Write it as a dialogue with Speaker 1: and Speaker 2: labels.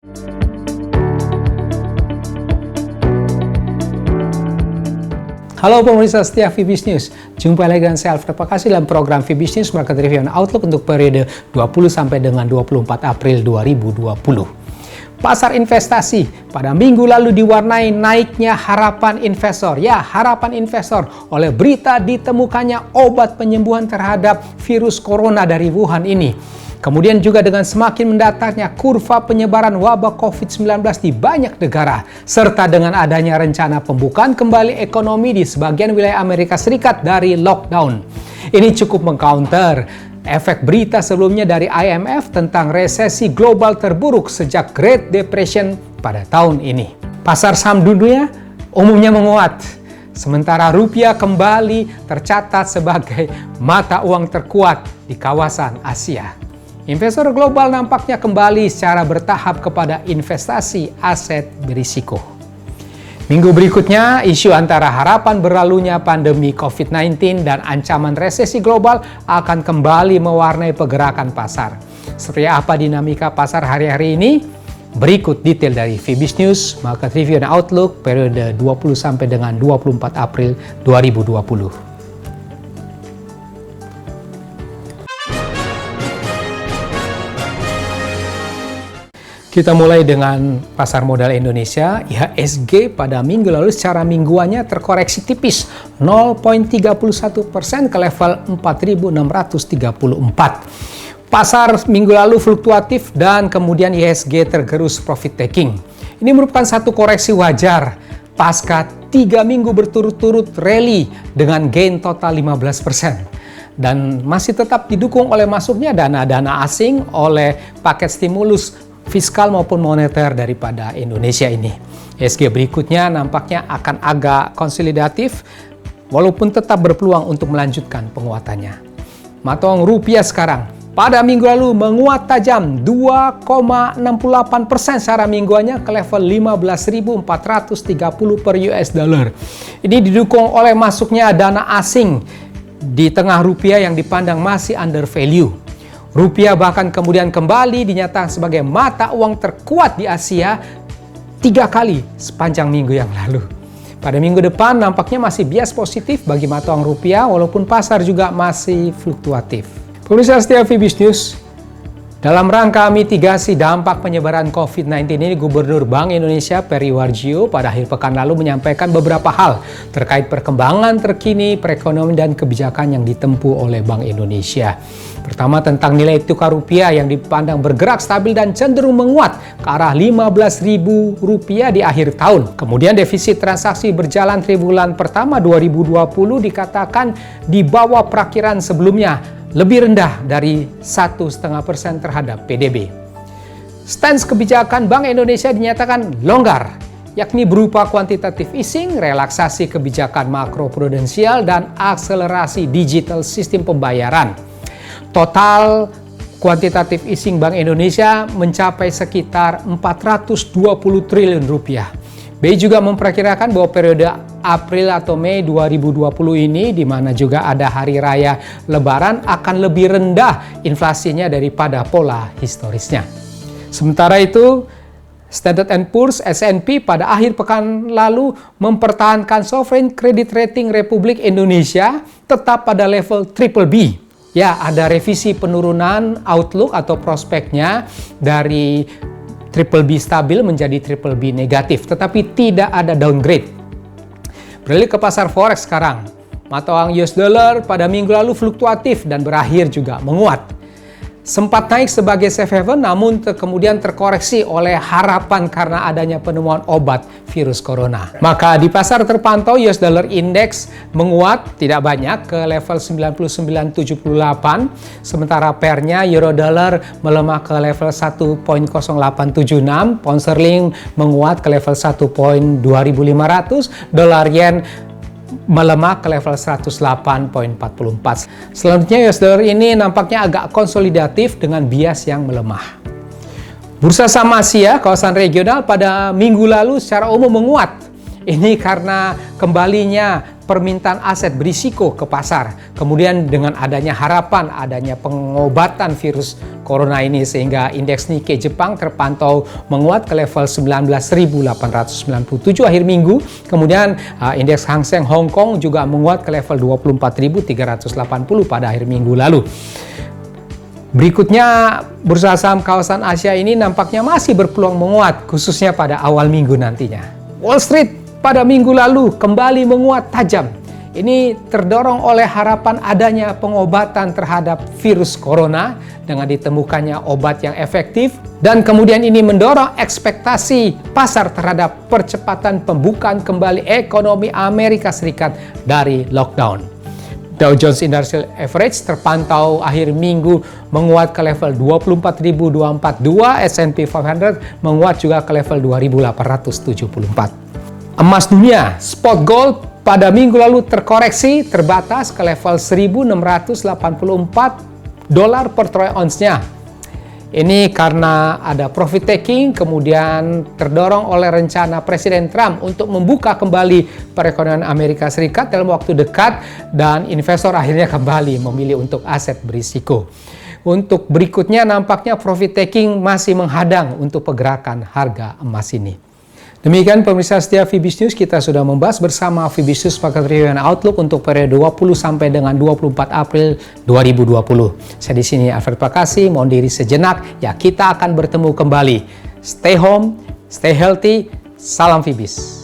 Speaker 1: Halo pemirsa setia Fibis News, jumpa lagi dengan saya Alfred Pakasi dalam program Fibis News Market Review and Outlook untuk periode 20 sampai dengan 24 April 2020. Pasar investasi pada minggu lalu diwarnai naiknya harapan investor. Ya, harapan investor oleh berita ditemukannya obat penyembuhan terhadap virus corona dari Wuhan ini. Kemudian juga dengan semakin mendatarnya kurva penyebaran wabah COVID-19 di banyak negara, serta dengan adanya rencana pembukaan kembali ekonomi di sebagian wilayah Amerika Serikat dari lockdown. Ini cukup mengcounter efek berita sebelumnya dari IMF tentang resesi global terburuk sejak Great Depression pada tahun ini. Pasar saham dunia umumnya menguat, sementara rupiah kembali tercatat sebagai mata uang terkuat di kawasan Asia. Investor global nampaknya kembali secara bertahap kepada investasi aset berisiko. Minggu berikutnya, isu antara harapan berlalunya pandemi COVID-19 dan ancaman resesi global akan kembali mewarnai pergerakan pasar. Seperti apa dinamika pasar hari-hari ini? Berikut detail dari Fibis News, Market Review and Outlook periode 20 sampai dengan 24 April 2020. Kita mulai dengan pasar modal Indonesia. IHSG pada minggu lalu secara mingguannya terkoreksi tipis 0,31% ke level 4.634. Pasar minggu lalu fluktuatif dan kemudian IHSG tergerus profit taking. Ini merupakan satu koreksi wajar pasca 3 minggu berturut-turut rally dengan gain total 15%. Dan masih tetap didukung oleh masuknya dana-dana asing oleh paket stimulus fiskal maupun moneter daripada Indonesia ini. IHSG berikutnya nampaknya akan agak konsolidatif walaupun tetap berpeluang untuk melanjutkan penguatannya. Mata uang rupiah sekarang pada minggu lalu menguat tajam 2,68% secara mingguannya ke level 15.430 per US dollar. Ini didukung oleh masuknya dana asing di tengah rupiah yang dipandang masih under value. Rupiah bahkan kemudian kembali dinyatakan sebagai mata uang terkuat di Asia 3 kali sepanjang minggu yang lalu. Pada minggu depan nampaknya masih bias positif bagi mata uang rupiah walaupun pasar juga masih fluktuatif. Pemirsa setia Fibis News, dalam rangka mitigasi dampak penyebaran COVID-19 ini, Gubernur Bank Indonesia Peri Warjio pada akhir pekan lalu menyampaikan beberapa hal terkait perkembangan terkini perekonomian dan kebijakan yang ditempuh oleh Bank Indonesia. Pertama, tentang nilai tukar rupiah yang dipandang bergerak stabil dan cenderung menguat ke arah Rp15.000 di akhir tahun. Kemudian defisit transaksi berjalan triwulan pertama 2020 dikatakan di bawah perakiran sebelumnya, lebih rendah dari 1,5% terhadap PDB. Stance kebijakan Bank Indonesia dinyatakan longgar, yakni berupa quantitative easing, relaksasi kebijakan makroprudensial, dan akselerasi digital sistem pembayaran. Total quantitative easing Bank Indonesia mencapai sekitar 420 triliun rupiah. BI juga memperkirakan bahwa periode April atau Mei 2020 ini, di mana juga ada hari raya Lebaran, akan lebih rendah inflasinya daripada pola historisnya. Sementara itu, Standard & Poor's S&P pada akhir pekan lalu mempertahankan sovereign credit rating Republik Indonesia tetap pada level BBB. Ya, ada revisi penurunan outlook atau prospeknya dari BBB stabil menjadi BBB negatif, tetapi tidak ada downgrade. Beralih ke pasar forex sekarang. Mata uang US dollar pada minggu lalu fluktuatif dan berakhir juga menguat. Sempat naik sebagai safe haven namun kemudian terkoreksi oleh harapan karena adanya penemuan obat virus corona. Maka di pasar terpantau US dollar index menguat tidak banyak ke level 99.78, sementara pairnya euro dollar melemah ke level 1.0876, pound sterling menguat ke level 1.2500, dolar yen melemah ke level 108.44. Selanjutnya US dollar ini nampaknya agak konsolidatif dengan bias yang melemah. Bursa saham Asia kawasan regional pada minggu lalu secara umum menguat. Ini karena kembalinya permintaan aset berisiko ke pasar. Kemudian dengan adanya harapan adanya pengobatan virus corona ini, sehingga indeks Nikkei Jepang terpantau menguat ke level 19.897 akhir minggu. Kemudian indeks Hang Seng Hong Kong juga menguat ke level 24.380 pada akhir minggu lalu. Berikutnya, bursa saham kawasan Asia ini nampaknya masih berpeluang menguat, khususnya pada awal minggu nantinya. Wall Street pada minggu lalu kembali menguat tajam. Ini terdorong oleh harapan adanya pengobatan terhadap virus corona dengan ditemukannya obat yang efektif, dan kemudian ini mendorong ekspektasi pasar terhadap percepatan pembukaan kembali ekonomi Amerika Serikat dari lockdown. Dow Jones Industrial Average terpantau akhir minggu menguat ke level 24.242, S&P 500 menguat juga ke level 2.874. Emas dunia, spot gold pada minggu lalu terkoreksi terbatas ke level 1.684 dolar per troy ounce-nya. Ini karena ada profit taking, kemudian terdorong oleh rencana Presiden Trump untuk membuka kembali perekonomian Amerika Serikat dalam waktu dekat, dan investor akhirnya kembali memilih untuk aset berisiko. Untuk berikutnya nampaknya profit taking masih menghadang untuk pergerakan harga emas ini. Demikian pemirsa setia Fibis News, kita sudah membahas bersama Fibis News paket review and outlook untuk periode 20 sampai dengan 24 April 2020. Saya di sini Alfred Prakasi, mohon diri sejenak, ya kita akan bertemu kembali. Stay home, stay healthy, salam Fibis.